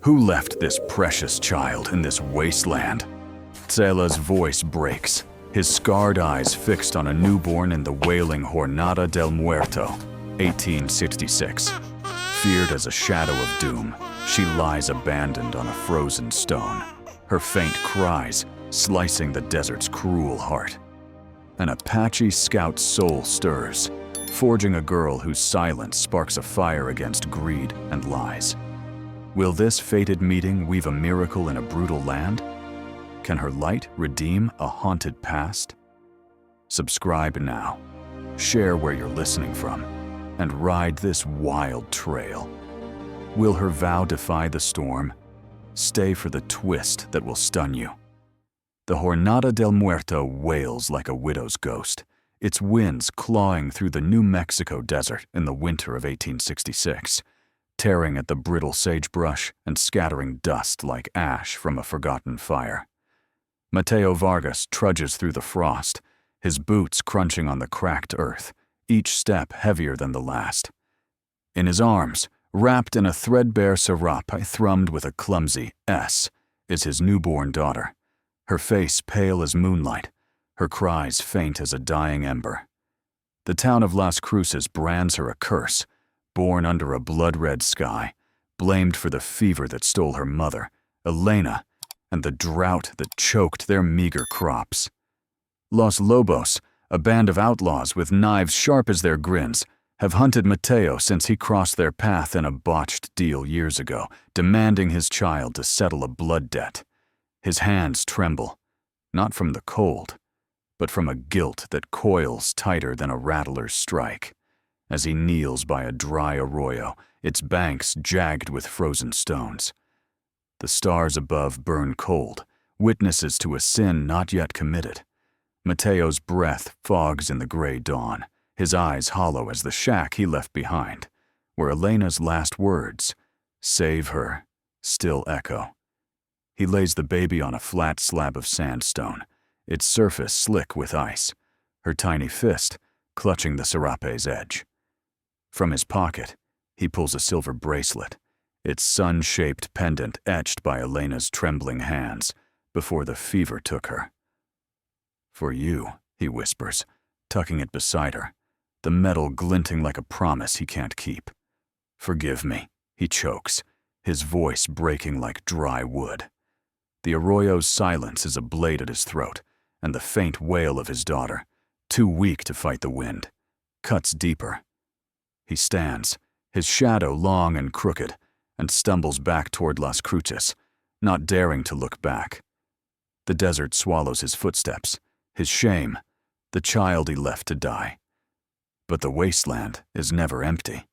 Who left this precious child in this wasteland? Tsela's voice breaks, his scarred eyes fixed on a newborn in the wailing Jornada del Muerto, 1866. Feared as a shadow of doom, she lies abandoned on a frozen stone, her faint cries slicing the desert's cruel heart. An Apache scout's soul stirs, forging a girl whose silence sparks a fire against greed and lies. Will this fated meeting weave a miracle in a brutal land? Can her light redeem a haunted past? Subscribe now, share where you're listening from, and ride this wild trail. Will her vow defy the storm? Stay for the twist that will stun you. The Jornada del Muerto wails like a widow's ghost, its winds clawing through the New Mexico desert in the winter of 1866, tearing at the brittle sagebrush and scattering dust like ash from a forgotten fire. Mateo Vargas trudges through the frost, his boots crunching on the cracked earth, each step heavier than the last. In his arms, wrapped in a threadbare serape thrummed with a clumsy S, is his newborn daughter, her face pale as moonlight, her cries faint as a dying ember. The town of Las Cruces brands her a curse, born under a blood-red sky, blamed for the fever that stole her mother, Elena, and the drought that choked their meager crops. Los Lobos, a band of outlaws with knives sharp as their grins, have hunted Mateo since he crossed their path in a botched deal years ago, demanding his child to settle a blood debt. His hands tremble, not from the cold, but from a guilt that coils tighter than a rattler's strike, as he kneels by a dry arroyo, its banks jagged with frozen stones. The stars above burn cold, witnesses to a sin not yet committed. Mateo's breath fogs in the gray dawn, his eyes hollow as the shack he left behind, where Elena's last words, "Save her," still echo. He lays the baby on a flat slab of sandstone, its surface slick with ice, her tiny fist clutching the serape's edge. From his pocket, he pulls a silver bracelet, its sun-shaped pendant etched by Elena's trembling hands before the fever took her. "For you," he whispers, tucking it beside her, the metal glinting like a promise he can't keep. "Forgive me," he chokes, his voice breaking like dry wood. The arroyo's silence is a blade at his throat, and the faint wail of his daughter, too weak to fight the wind, cuts deeper. He stands, his shadow long and crooked, and stumbles back toward Las Cruces, not daring to look back. The desert swallows his footsteps, his shame, the child he left to die. But the wasteland is never empty.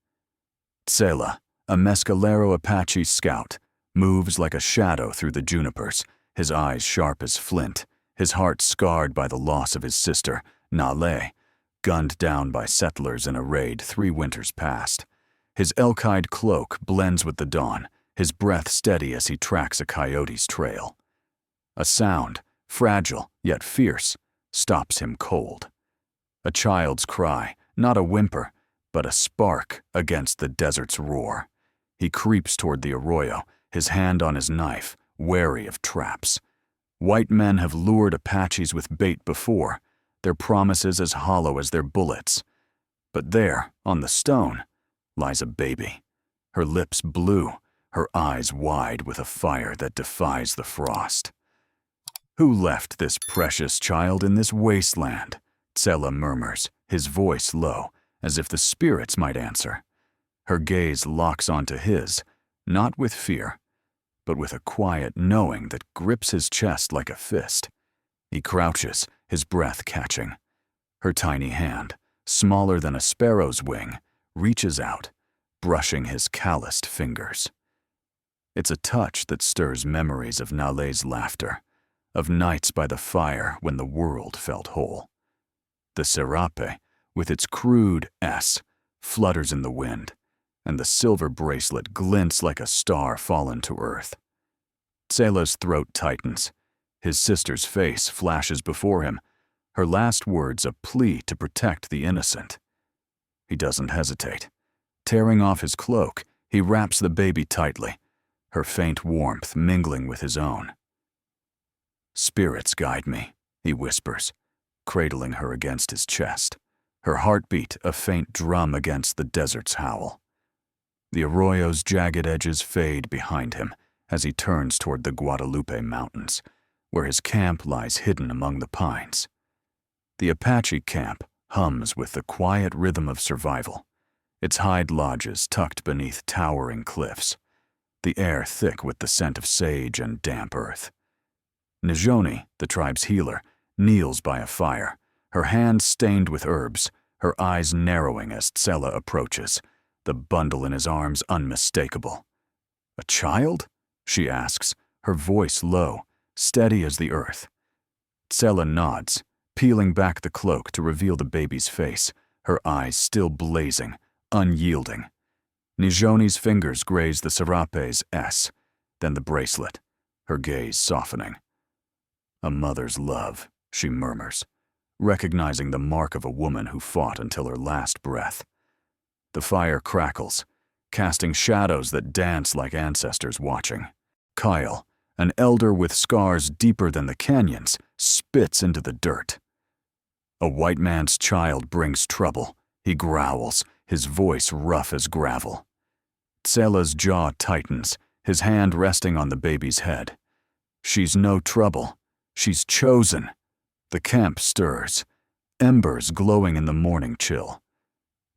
Tsela, a Mescalero Apache scout, moves like a shadow through the junipers, his eyes sharp as flint, his heart scarred by the loss of his sister, Nale, gunned down by settlers in a raid 3 winters past. His elk-hide cloak blends with the dawn, his breath steady as he tracks a coyote's trail. A sound, fragile yet fierce, stops him cold. A child's cry, not a whimper, but a spark against the desert's roar. He creeps toward the arroyo, his hand on his knife, wary of traps. White men have lured Apaches with bait before, their promises as hollow as their bullets. But there, on the stone, lies a baby, her lips blue, her eyes wide with a fire that defies the frost. "Who left this precious child in this wasteland?" Tsela murmurs, his voice low, as if the spirits might answer. Her gaze locks onto his, not with fear, but with a quiet knowing that grips his chest like a fist. He crouches, his breath catching. Her tiny hand, smaller than a sparrow's wing, reaches out, brushing his calloused fingers. It's a touch that stirs memories of Nale's laughter, of nights by the fire when the world felt whole. The serape, with its crude S, flutters in the wind, and the silver bracelet glints like a star fallen to earth. Tsela's throat tightens. His sister's face flashes before him, her last words a plea to protect the innocent. He doesn't hesitate. Tearing off his cloak, he wraps the baby tightly, her faint warmth mingling with his own. "Spirits guide me," he whispers, cradling her against his chest, her heartbeat a faint drum against the desert's howl. The arroyo's jagged edges fade behind him as he turns toward the Guadalupe Mountains, where his camp lies hidden among the pines. The Apache camp hums with the quiet rhythm of survival, its hide lodges tucked beneath towering cliffs, the air thick with the scent of sage and damp earth. Njoni, the tribe's healer, kneels by a fire, her hands stained with herbs, her eyes narrowing as Tsela approaches, the bundle in his arms unmistakable. "A child?" she asks, her voice low, steady as the earth. Tsela nods, peeling back the cloak to reveal the baby's face, her eyes still blazing, unyielding. Njoni's fingers graze the serape's S, then the bracelet, her gaze softening. "A mother's love," she murmurs, recognizing the mark of a woman who fought until her last breath. The fire crackles, casting shadows that dance like ancestors watching. Kyle, an elder with scars deeper than the canyons, spits into the dirt. "A white man's child brings trouble," he growls, his voice rough as gravel. Tsela's jaw tightens, his hand resting on the baby's head. She's no trouble. She's chosen. The camp stirs, embers glowing in the morning chill.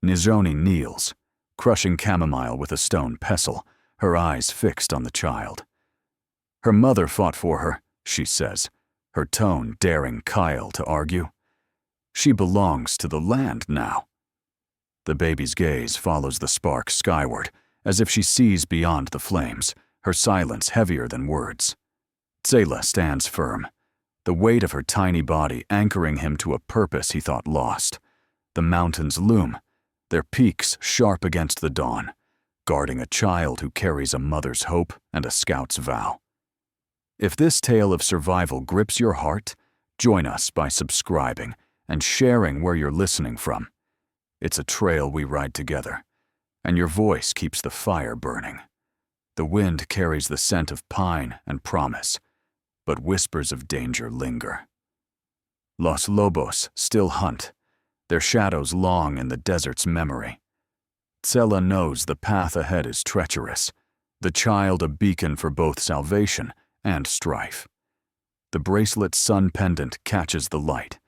Njoni kneels, crushing chamomile with a stone pestle, her eyes fixed on the child. "Her mother fought for her," she says, her tone daring Kyle to argue. "She belongs to the land now." The baby's gaze follows the spark skyward, as if she sees beyond the flames, her silence heavier than words. Tsela stands firm, the weight of her tiny body anchoring him to a purpose he thought lost. The mountains loom, their peaks sharp against the dawn, guarding a child who carries a mother's hope and a scout's vow. If this tale of survival grips your heart, join us by subscribing and sharing where you're listening from. It's a trail we ride together, and your voice keeps the fire burning. The wind carries the scent of pine and promise, but whispers of danger linger. Los Lobos still hunt, their shadows long in the desert's memory. Tsela knows the path ahead is treacherous, the child a beacon for both salvation and strife. The bracelet's sun pendant catches the light,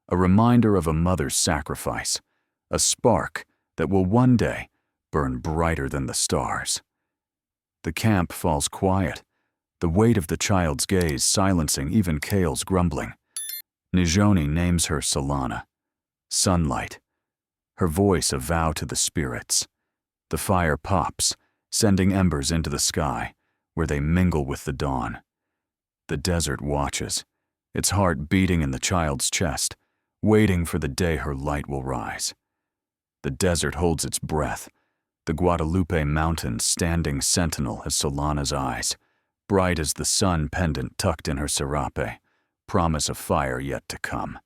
a reminder of a mother's sacrifice, a spark that will one day burn brighter than the stars. The camp falls quiet, the weight of the child's gaze silencing even Kale's grumbling. Njoni names her Solana, sunlight, her voice a vow to the spirits. The fire pops, sending embers into the sky, where they mingle with the dawn. The desert watches, its heart beating in the child's chest, waiting for the day her light will rise. The desert holds its breath, the Guadalupe Mountains standing sentinel as Solana's eyes, bright as the sun pendant tucked in her serape, promise of fire yet to come.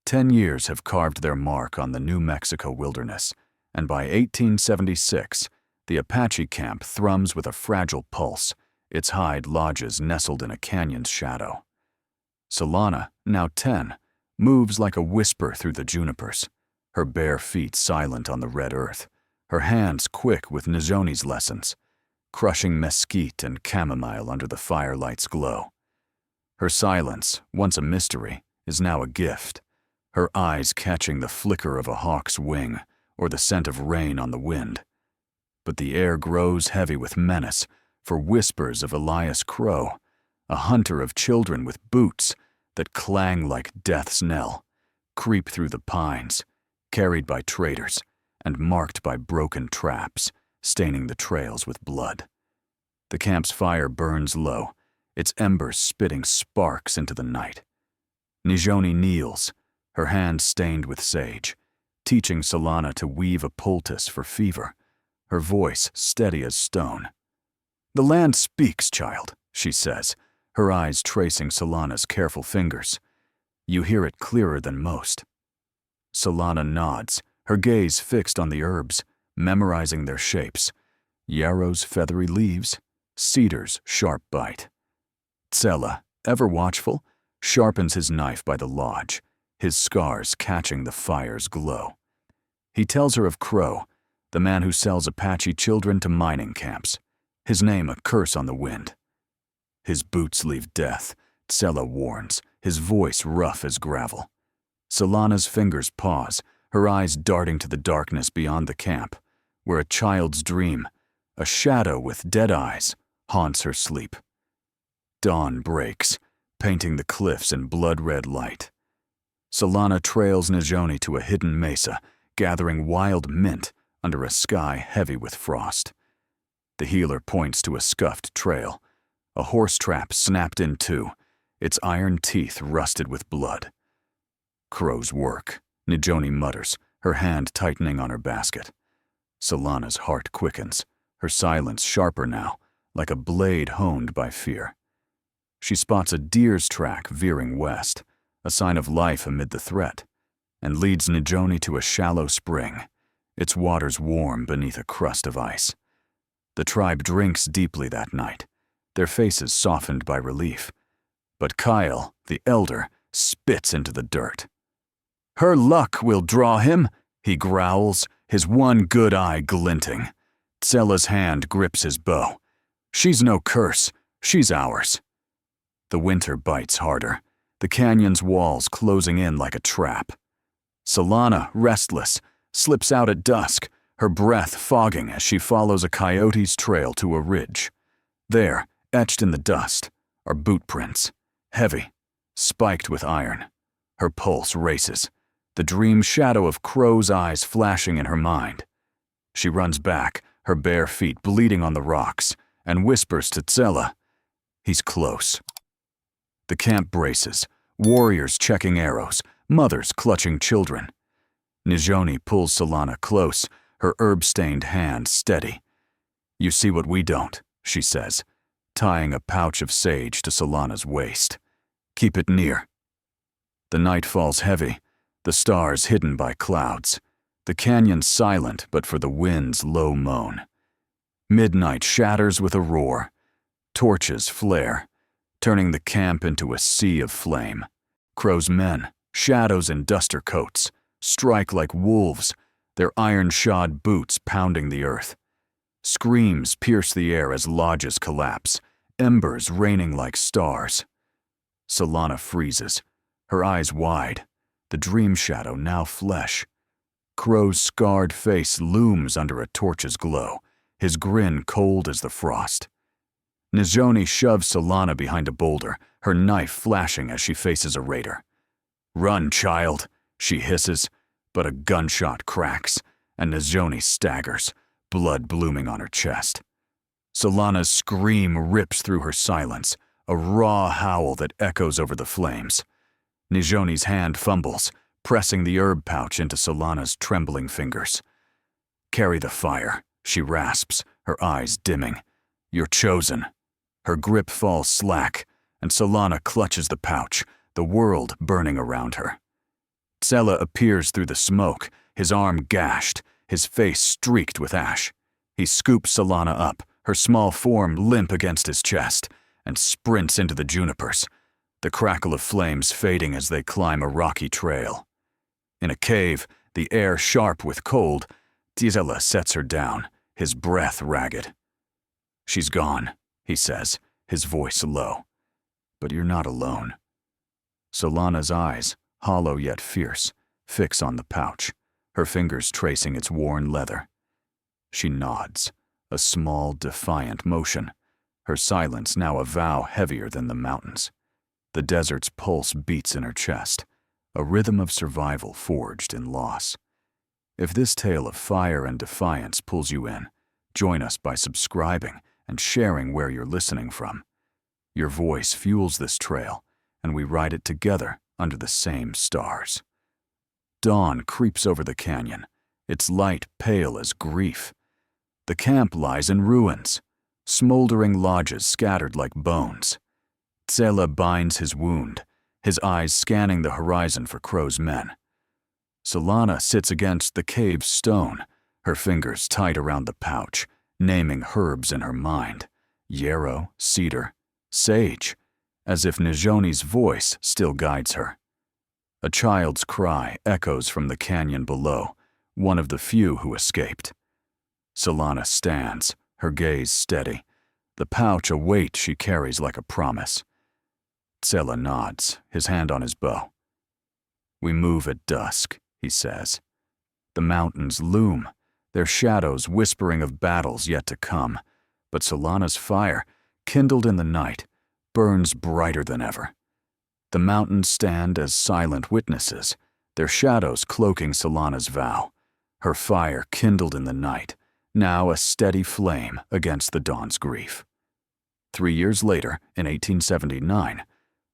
10 years have carved their mark on the New Mexico wilderness, and by 1876, the Apache camp thrums with a fragile pulse, its hide lodges nestled in a canyon's shadow. Solana, now 10, moves like a whisper through the junipers, her bare feet silent on the red earth, her hands quick with Njoni's lessons, crushing mesquite and chamomile under the firelight's glow. Her silence, once a mystery, is now a gift, her eyes catching the flicker of a hawk's wing or the scent of rain on the wind. But the air grows heavy with menace, for whispers of Elias Crow, a hunter of children with boots that clang like death's knell, creep through the pines, carried by traders and marked by broken traps, staining the trails with blood. The camp's fire burns low, its embers spitting sparks into the night. Njoni kneels, her hands stained with sage, teaching Solana to weave a poultice for fever, her voice steady as stone. "The land speaks, child," she says, her eyes tracing Solana's careful fingers. "You hear it clearer than most." Solana nods, her gaze fixed on the herbs, memorizing their shapes. Yarrow's feathery leaves, cedar's sharp bite. Tsela, ever watchful, sharpens his knife by the lodge, his scars catching the fire's glow. He tells her of Crow, the man who sells Apache children to mining camps, his name a curse on the wind. His boots leave death, Tsela warns, his voice rough as gravel. Solana's fingers pause, her eyes darting to the darkness beyond the camp, where a child's dream, a shadow with dead eyes, haunts her sleep. Dawn breaks, painting the cliffs in blood-red light. Solana trails Najoni to a hidden mesa, gathering wild mint under a sky heavy with frost. The healer points to a scuffed trail, a horse trap snapped in two, its iron teeth rusted with blood. Crow's work, Najoni mutters, her hand tightening on her basket. Solana's heart quickens, her silence sharper now, like a blade honed by fear. She spots a deer's track veering west, a sign of life amid the threat, and leads Najoni to a shallow spring, its waters warm beneath a crust of ice. The tribe drinks deeply that night, their faces softened by relief. But Kyle, the elder, spits into the dirt. "Her luck will draw him," he growls, his one good eye glinting. Tsela's hand grips his bow. "She's no curse, she's ours." The winter bites harder, the canyon's walls closing in like a trap. Solana, restless, slips out at dusk, her breath fogging as she follows a coyote's trail to a ridge. There, etched in the dust, are boot prints, heavy, spiked with iron. Her pulse races, the dream shadow of Crow's eyes flashing in her mind. She runs back, her bare feet bleeding on the rocks, and whispers to Tsela, "He's close." The camp braces, warriors checking arrows, mothers clutching children. Najoni pulls Solana close, her herb-stained hand steady. "You see what we don't," she says, tying a pouch of sage to Solana's waist. "Keep it near." The night falls heavy, the stars hidden by clouds, the canyon silent but for the wind's low moan. Midnight shatters with a roar. Torches flare, turning the camp into a sea of flame. Crow's men, shadows in duster coats, strike like wolves, their iron-shod boots pounding the earth. Screams pierce the air as lodges collapse, embers raining like stars. Solana freezes, her eyes wide, the dream shadow now flesh. Crow's scarred face looms under a torch's glow, his grin cold as the frost. Najoni shoves Solana behind a boulder, her knife flashing as she faces a raider. "Run, child," she hisses, but a gunshot cracks, and Najoni staggers, blood blooming on her chest. Solana's scream rips through her silence, a raw howl that echoes over the flames. Najoni's hand fumbles, pressing the herb pouch into Solana's trembling fingers. "Carry the fire," she rasps, her eyes dimming. "You're chosen." Her grip falls slack, and Solana clutches the pouch, the world burning around her. Tsela appears through the smoke, his arm gashed, his face streaked with ash. He scoops Solana up, her small form limp against his chest, and sprints into the junipers, the crackle of flames fading as they climb a rocky trail. In a cave, the air sharp with cold, Tsela sets her down, his breath ragged. "She's gone," he says, his voice low. "But you're not alone." Solana's eyes, hollow yet fierce, fix on the pouch, her fingers tracing its worn leather. She nods, a small, defiant motion, her silence now a vow heavier than the mountains. The desert's pulse beats in her chest, a rhythm of survival forged in loss. If this tale of fire and defiance pulls you in, join us by subscribing and sharing where you're listening from. Your voice fuels this trail, and we ride it together under the same stars. Dawn creeps over the canyon, its light pale as grief. The camp lies in ruins, smoldering lodges scattered like bones. Tsela binds his wound, his eyes scanning the horizon for Crow's men. Solana sits against the cave's stone, her fingers tight around the pouch, naming herbs in her mind, yarrow, cedar, sage, as if Najoni's voice still guides her. A child's cry echoes from the canyon below, one of the few who escaped. Solana stands, her gaze steady, the pouch a weight she carries like a promise. Tsela nods, his hand on his bow. "We move at dusk," he says. The mountains loom, their shadows whispering of battles yet to come, but Solana's fire, kindled in the night, burns brighter than ever. The mountains stand as silent witnesses, their shadows cloaking Solana's vow, her fire kindled in the night, now a steady flame against the dawn's grief. 3 years later, in 1879,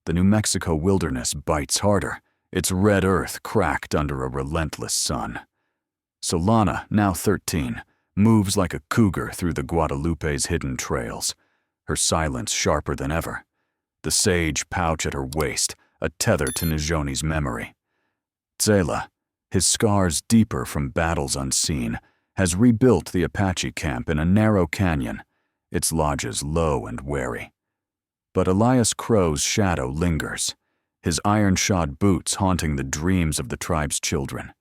the New Mexico wilderness bites harder, its red earth cracked under a relentless sun. Solana, now 13, moves like a cougar through the Guadalupe's hidden trails, her silence sharper than ever. The sage pouch at her waist, a tether to Najoni's memory. Tsela, his scars deeper from battles unseen, has rebuilt the Apache camp in a narrow canyon, its lodges low and wary. But Elias Crow's shadow lingers, his iron-shod boots haunting the dreams of the tribe's children,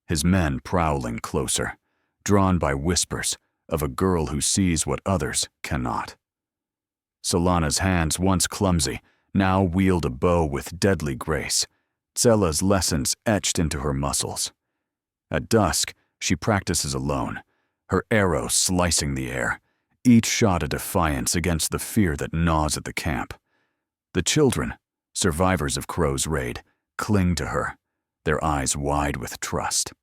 his men prowling closer, drawn by whispers of a girl who sees what others cannot. Solana's hands, once clumsy, now wield a bow with deadly grace, Tsela's lessons etched into her muscles. At dusk, she practices alone, her arrow slicing the air, each shot a defiance against the fear that gnaws at the camp. The children, survivors of Crow's raid, cling to her, their eyes wide with trust.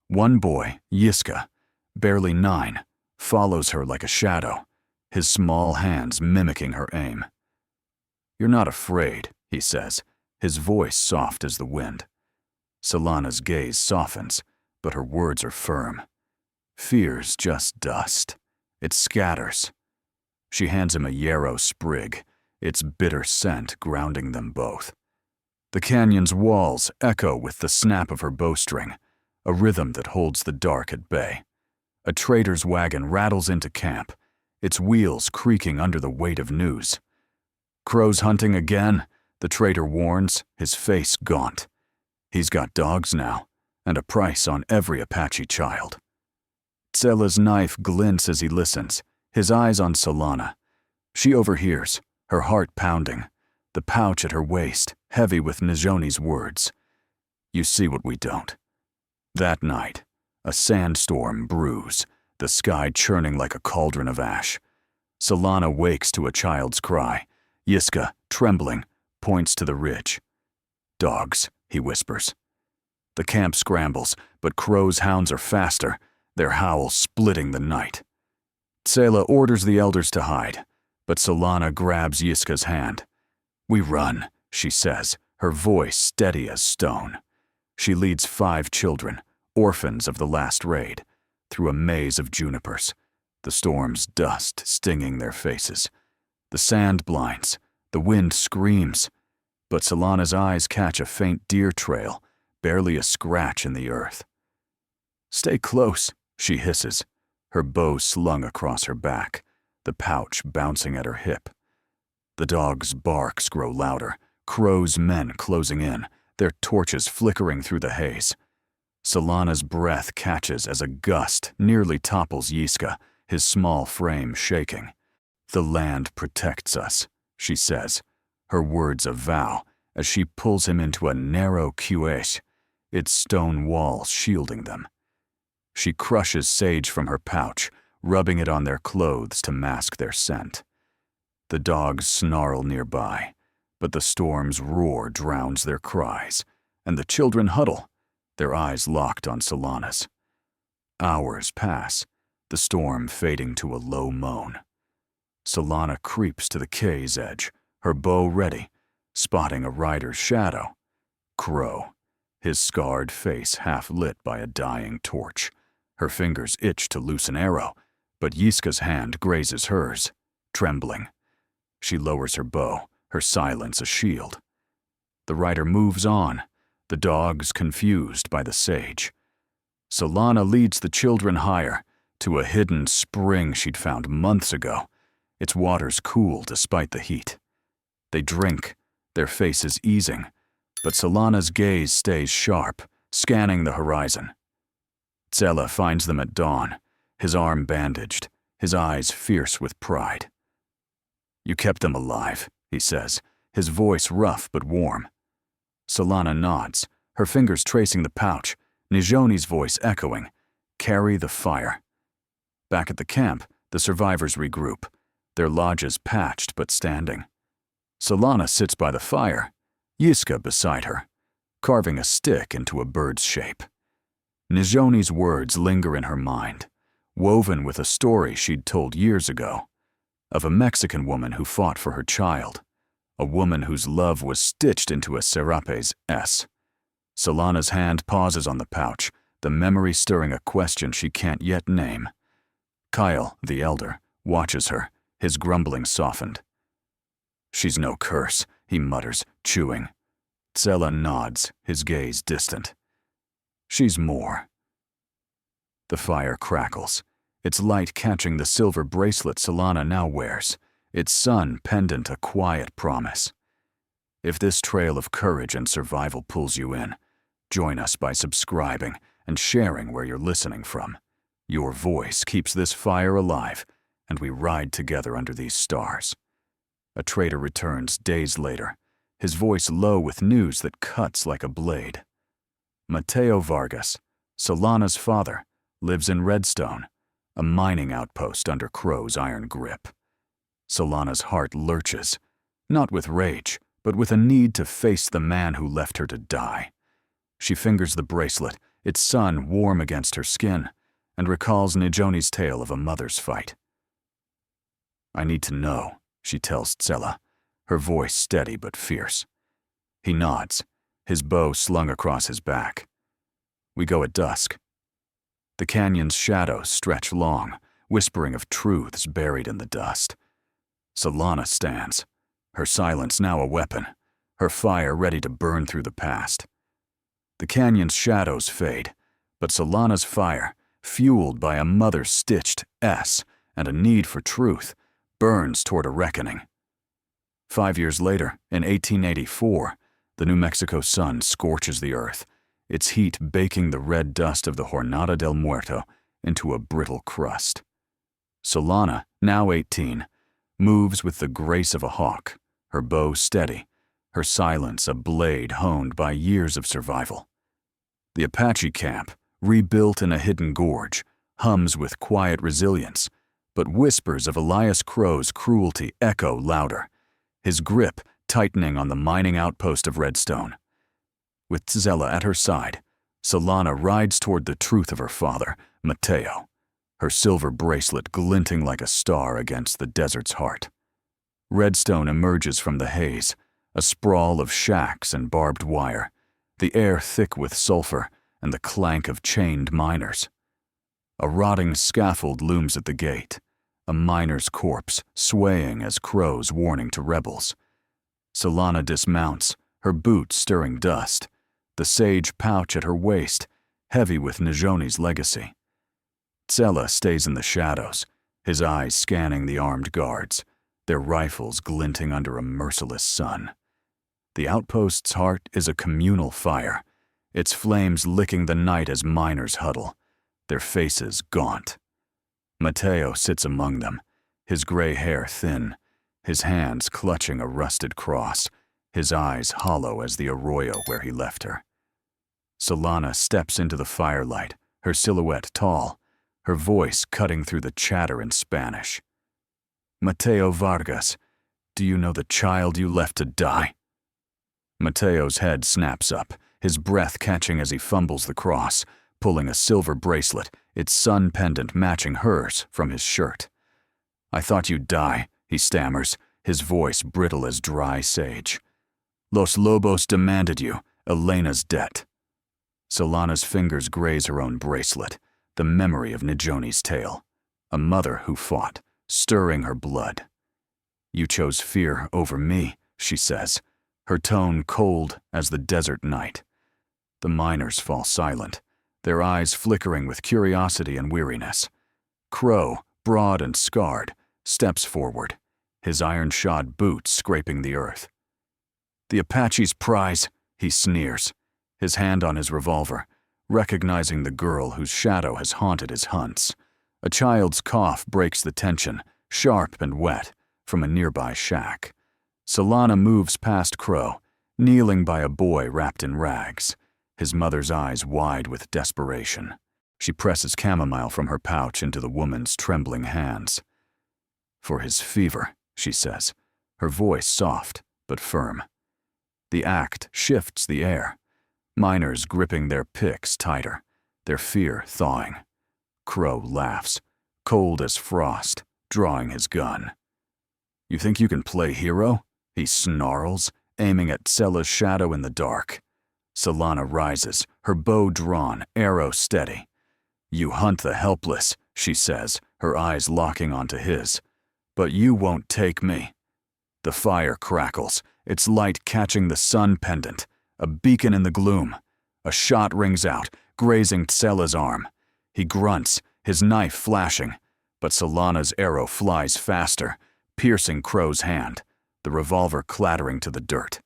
One boy, Yiska, barely 9, follows her like a shadow, his small hands mimicking her aim. "You're not afraid," he says, his voice soft as the wind. Solana's gaze softens, but her words are firm. Fear's just dust. It scatters. She hands him a yarrow sprig, its bitter scent grounding them both. The canyon's walls echo with the snap of her bowstring, a rhythm that holds the dark at bay. A trader's wagon rattles into camp, its wheels creaking under the weight of news. "Crow's hunting again," the trader warns, his face gaunt. He's got dogs now, and a price on every Apache child. Tsela's knife glints as he listens, his eyes on Solana. She overhears, her heart pounding, the pouch at her waist heavy with Najoni's words. "You see what we don't." That night, a sandstorm brews, the sky churning like a cauldron of ash. Solana wakes to a child's cry. Yiska, trembling, points to the ridge. "Dogs," he whispers. The camp scrambles, but Crow's hounds are faster, their howls splitting the night. Tsela orders the elders to hide, but Solana grabs Yiska's hand. "We run," she says, her voice steady as stone. She leads 5 children, orphans of the last raid, through a maze of junipers, the storm's dust stinging their faces. The sand blinds, the wind screams, but Solana's eyes catch a faint deer trail, barely a scratch in the earth. "Stay close," she hisses, her bow slung across her back, the pouch bouncing at her hip. The dogs' barks grow louder, Crow's men closing in, their torches flickering through the haze. Solana's breath catches as a gust nearly topples Yiska, his small frame shaking. "The land protects us," she says, her words a vow, as she pulls him into a narrow cueche, its stone walls shielding them. She crushes sage from her pouch, rubbing it on their clothes to mask their scent. The dogs snarl nearby, but the storm's roar drowns their cries, and the children huddle, their eyes locked on Solana's. Hours pass, the storm fading to a low moan. Solana creeps to the quay's edge, her bow ready, spotting a rider's shadow. Crow, his scarred face half lit by a dying torch. Her fingers itch to loose an arrow, but Yiska's hand grazes hers, trembling. She lowers her bow, her silence a shield. The rider moves on, the dogs confused by the sage. Solana leads the children higher, to a hidden spring she'd found months ago, Its waters cool despite the heat. They drink, their faces easing, but Solana's gaze stays sharp, scanning the horizon. Tsela finds them at dawn, his arm bandaged, his eyes fierce with pride. "You kept them alive," he says, his voice rough but warm. Solana nods, her fingers tracing the pouch, Nijoni's voice echoing, "Carry the fire." Back at the camp, the survivors regroup, their lodges patched but standing. Solana sits by the fire, Yiska beside her, carving a stick into a bird's shape. Nijoni's words linger in her mind, woven with a story she'd told years ago, of a Mexican woman who fought for her child, a woman whose love was stitched into a Serape's S. Solana's hand pauses on the pouch, the memory stirring a question she can't yet name. Kyle, the elder, watches her, his grumbling softened. "She's no curse," he mutters, chewing. Tsela nods, his gaze distant. "She's more." The fire crackles, its light catching the silver bracelet Solana now wears, its sun pendant a quiet promise. If this trail of courage and survival pulls you in, join us by subscribing and sharing where you're listening from. Your voice keeps this fire alive, and we ride together under these stars. A trader returns days later, his voice low with news that cuts like a blade. Mateo Vargas, Solana's father, lives in Redstone, a mining outpost under Crow's iron grip. Solana's heart lurches, not with rage, but with a need to face the man who left her to die. She fingers the bracelet, its sun warm against her skin, and recalls Nijoni's tale of a mother's fight. "I need to know," she tells Tsela, her voice steady but fierce. He nods, his bow slung across his back. We go at dusk. The canyon's shadows stretch long, whispering of truths buried in the dust. Solana stands, her silence now a weapon, her fire ready to burn through the past. The canyon's shadows fade, but Solana's fire, fueled by a mother-stitched S and a need for truth, burns toward a reckoning. 5 years later, in 1884, the New Mexico sun scorches the earth, its heat baking the red dust of the Jornada del Muerto into a brittle crust. Solana, now 18, moves with the grace of a hawk, her bow steady, her silence a blade honed by years of survival. The Apache camp, rebuilt in a hidden gorge, hums with quiet resilience, but whispers of Elias Crow's cruelty echo louder, his grip tightening on the mining outpost of Redstone. With Tsela at her side, Solana rides toward the truth of her father, Mateo, her silver bracelet glinting like a star against the desert's heart. Redstone emerges from the haze, a sprawl of shacks and barbed wire, the air thick with sulfur and the clank of chained miners. A rotting scaffold looms at the gate, a miner's corpse swaying as crows warning to rebels. Solana dismounts, her boots stirring dust, the sage pouch at her waist, heavy with Nijoni's legacy. Tsela stays in the shadows, his eyes scanning the armed guards, their rifles glinting under a merciless sun. The outpost's heart is a communal fire, its flames licking the night as miners huddle, their faces gaunt. Mateo sits among them, his gray hair thin, his hands clutching a rusted cross, his eyes hollow as the arroyo where he left her. Solana steps into the firelight, her silhouette tall, her voice cutting through the chatter in Spanish. "Mateo Vargas, do you know the child you left to die?" Mateo's head snaps up, his breath catching as he fumbles the cross, pulling a silver bracelet, its sun pendant matching hers, from his shirt. "I thought you'd die," he stammers, his voice brittle as dry sage. "Los Lobos demanded you, Elena's debt." Solana's fingers graze her own bracelet, the memory of Nijoni's tale, a mother who fought, stirring her blood. "You chose fear over me," she says, her tone cold as the desert night. The miners fall silent, their eyes flickering with curiosity and weariness. Crow, broad and scarred, steps forward, his iron-shod boots scraping the earth. "The Apache's prize," he sneers, his hand on his revolver, recognizing the girl whose shadow has haunted his hunts. A child's cough breaks the tension, sharp and wet, from a nearby shack. Solana moves past Crow, kneeling by a boy wrapped in rags, his mother's eyes wide with desperation. She presses chamomile from her pouch into the woman's trembling hands. "For his fever," she says, her voice soft but firm. The act shifts the air, miners gripping their picks tighter, their fear thawing. Crow laughs, cold as frost, drawing his gun. "You think you can play hero?" he snarls, aiming at Sella's shadow in the dark. Solana rises, her bow drawn, arrow steady. "You hunt the helpless," she says, her eyes locking onto his. "But you won't take me." The fire crackles, its light catching the sun pendant, a beacon in the gloom. A shot rings out, grazing Sella's arm. He grunts, his knife flashing, but Solana's arrow flies faster, piercing Crow's hand, the revolver clattering to the dirt.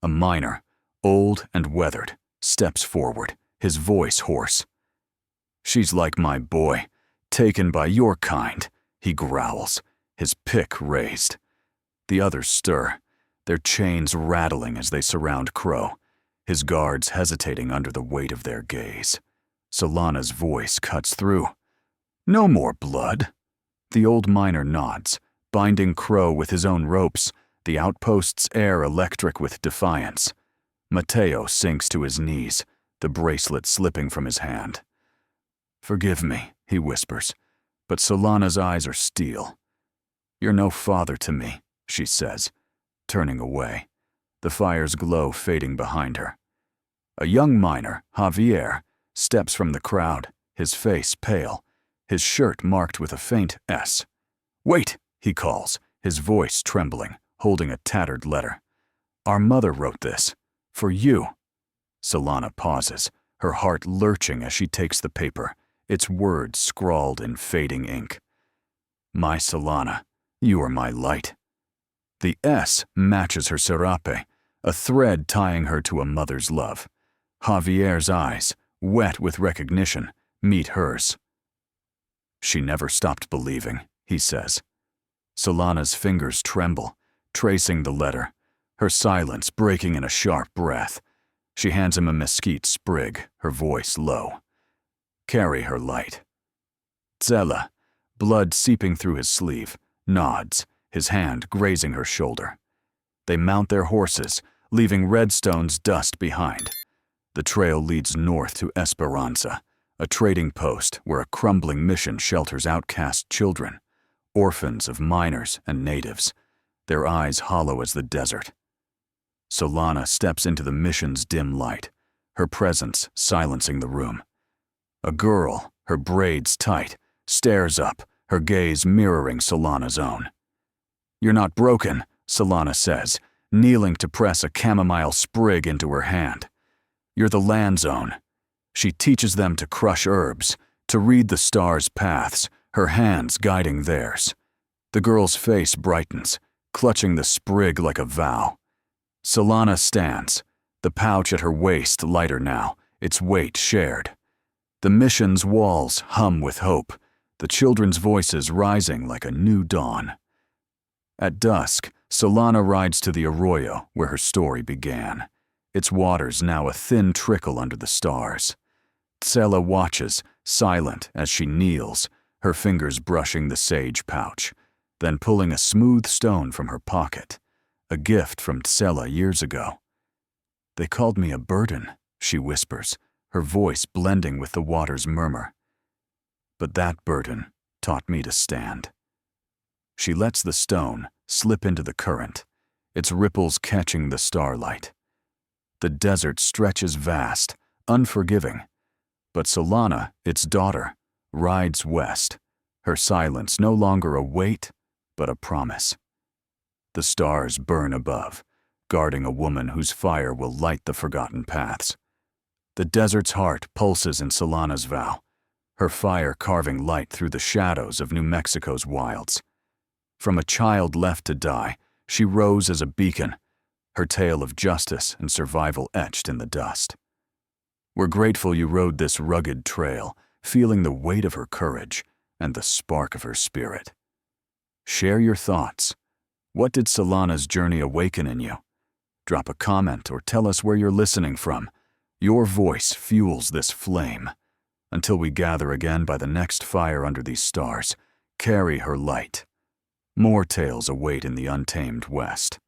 A miner, old and weathered, steps forward, his voice hoarse. "She's like my boy, taken by your kind," he growls, his pick raised. The others stir, their chains rattling as they surround Crow, his guards hesitating under the weight of their gaze. Solana's voice cuts through. "No more blood." The old miner nods, binding Crow with his own ropes, the outpost's air electric with defiance. Mateo sinks to his knees, the bracelet slipping from his hand. "Forgive me," he whispers, but Solana's eyes are steel. "You're no father to me," she says, turning away, the fire's glow fading behind her. A young miner, Javier, steps from the crowd, his face pale, his shirt marked with a faint S. "Wait," he calls, his voice trembling, holding a tattered letter. "Our mother wrote this. For you." Solana pauses, her heart lurching as she takes the paper, its words scrawled in fading ink. "My Solana, you are my light." The S matches her serape, a thread tying her to a mother's love. Javier's eyes, wet with recognition, meet hers. "She never stopped believing," he says. Solana's fingers tremble, tracing the letter, her silence breaking in a sharp breath. She hands him a mesquite sprig, her voice low. "Carry her light." Zella, blood seeping through his sleeve, nods, his hand grazing her shoulder. They mount their horses, leaving Redstone's dust behind. The trail leads north to Esperanza, a trading post where a crumbling mission shelters outcast children, orphans of miners and natives, their eyes hollow as the desert. Solana steps into the mission's dim light, her presence silencing the room. A girl, her braids tight, stares up, her gaze mirroring Solana's own. "You're not broken," Solana says, kneeling to press a chamomile sprig into her hand. "You're the land's own." She teaches them to crush herbs, to read the stars' paths, her hands guiding theirs. The girl's face brightens, clutching the sprig like a vow. Solana stands, the pouch at her waist lighter now, its weight shared. The mission's walls hum with hope, the children's voices rising like a new dawn. At dusk, Solana rides to the arroyo where her story began, its waters now a thin trickle under the stars. Sela watches, silent as she kneels, her fingers brushing the sage pouch, then pulling a smooth stone from her pocket, a gift from Sela years ago. "They called me a burden," she whispers, her voice blending with the water's murmur. "But that burden taught me to stand." She lets the stone slip into the current, its ripples catching the starlight. The desert stretches vast, unforgiving, but Solana, its daughter, rides west, her silence no longer a weight, but a promise. The stars burn above, guarding a woman whose fire will light the forgotten paths. The desert's heart pulses in Solana's vow, her fire carving light through the shadows of New Mexico's wilds. From a child left to die, she rose as a beacon, her tale of justice and survival etched in the dust. We're grateful you rode this rugged trail, feeling the weight of her courage and the spark of her spirit. Share your thoughts. What did Solana's journey awaken in you? Drop a comment or tell us where you're listening from. Your voice fuels this flame. Until we gather again by the next fire under these stars, carry her light. More tales await in the untamed West.